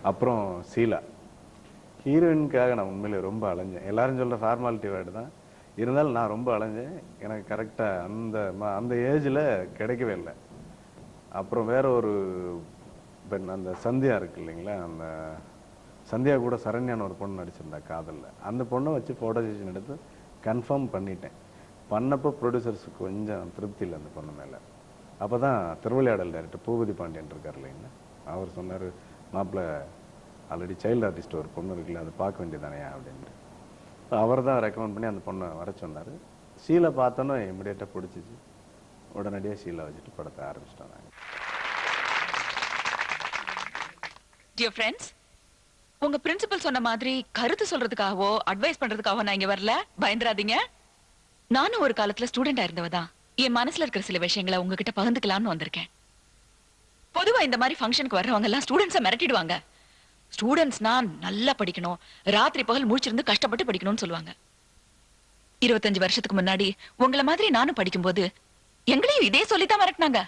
அப்புறம் ஷீலா. ஹீரோயினுக்காக நான் உண்மையிலே ரொம்ப அலைஞ்சேன். எல்லாரும் சொல்ற ஃபார்மாலிட்டி வேர்டு தான். இருந்தாலும் நான் ரொம்ப அலைஞ்சேன். எனக்கு கரெக்டா அந்த ஏஜ்ல கிடைக்கவே இல்ல. அப்புறம் வேற ஒரு பெண் அந்த சந்தியா இருக்கு இல்லைங்களா? அந்த சந்தியா கூட சரண்யான்னு ஒரு பொண்ணு நடிச்சிருந்தா காதல்ல. அந்த பொண்ணை வச்சு ஃபோட்டோ செஷன் எடுத்து கன்ஃபார்ம் பண்ணிட்டேன். பண்ணப்போ ப்ரொடியூசர்ஸுக்கு கொஞ்சம் திருப்தி இல்லை அந்த பொண்ணு மேலே. அப்போ தான் திருவிளையாடல் டைரக்டர் பூபதி பாண்டியன் இருக்கார் இல்லைங்களா? அவர் சொன்னார், மாப்பிள்ள ஆல்ரெடி சைல்டு ஆர்டிஸ்ட் ஒரு பொண்ணு இருக்குல்ல, அதை பார்க்க வேண்டியதானே அப்படின்ட்டு. அவர் தான் ரெக்கமெண்ட் பண்ணி அந்த பொண்ணை வர சொன்னார். ஷீலா பார்த்தோன்னே இமிடியேட்டாக பிடிச்சிச்சு. உடனடியாக ஷீலா வச்சுட்டு படத்தை ஆரம்பிச்சிட்டோம் நாங்கள். டியர் ஃப்ரெண்ட்ஸ், உங்க பிரின்சிபல் சொன்ன மாதிரி கருத்து சொல்றதுக்காகவோ அட்வைஸ் பண்றதுக்காகவோ நான் இங்க வரல. பயந்துராதீங்க. நானும் ஒரு காலத்துல ஸ்டூடெண்டா இருந்தவதான். என் மனசுல இருக்கிற சில விஷயங்களை உங்ககிட்ட பகிர்ந்துக்கலாம்னு வந்திருக்கேன். பொதுவா இந்த மாதிரி ஃபங்க்ஷனுக்கு வர்றவங்க எல்லாம் ஸ்டூடெண்ட்ஸை மிரட்டிடுவாங்க. ஸ்டூடெண்ட்ஸ்னா நல்லா படிக்கணும், ராத்திரி பகல் முழிச்சிருந்து கஷ்டப்பட்டு படிக்கணும்னு சொல்லுவாங்க. 25 வருஷத்துக்கு முன்னாடி உங்களை மாதிரி நானும் படிக்கும்போது எங்களையும் இதே சொல்லித்தான் மிரட்டினாங்க.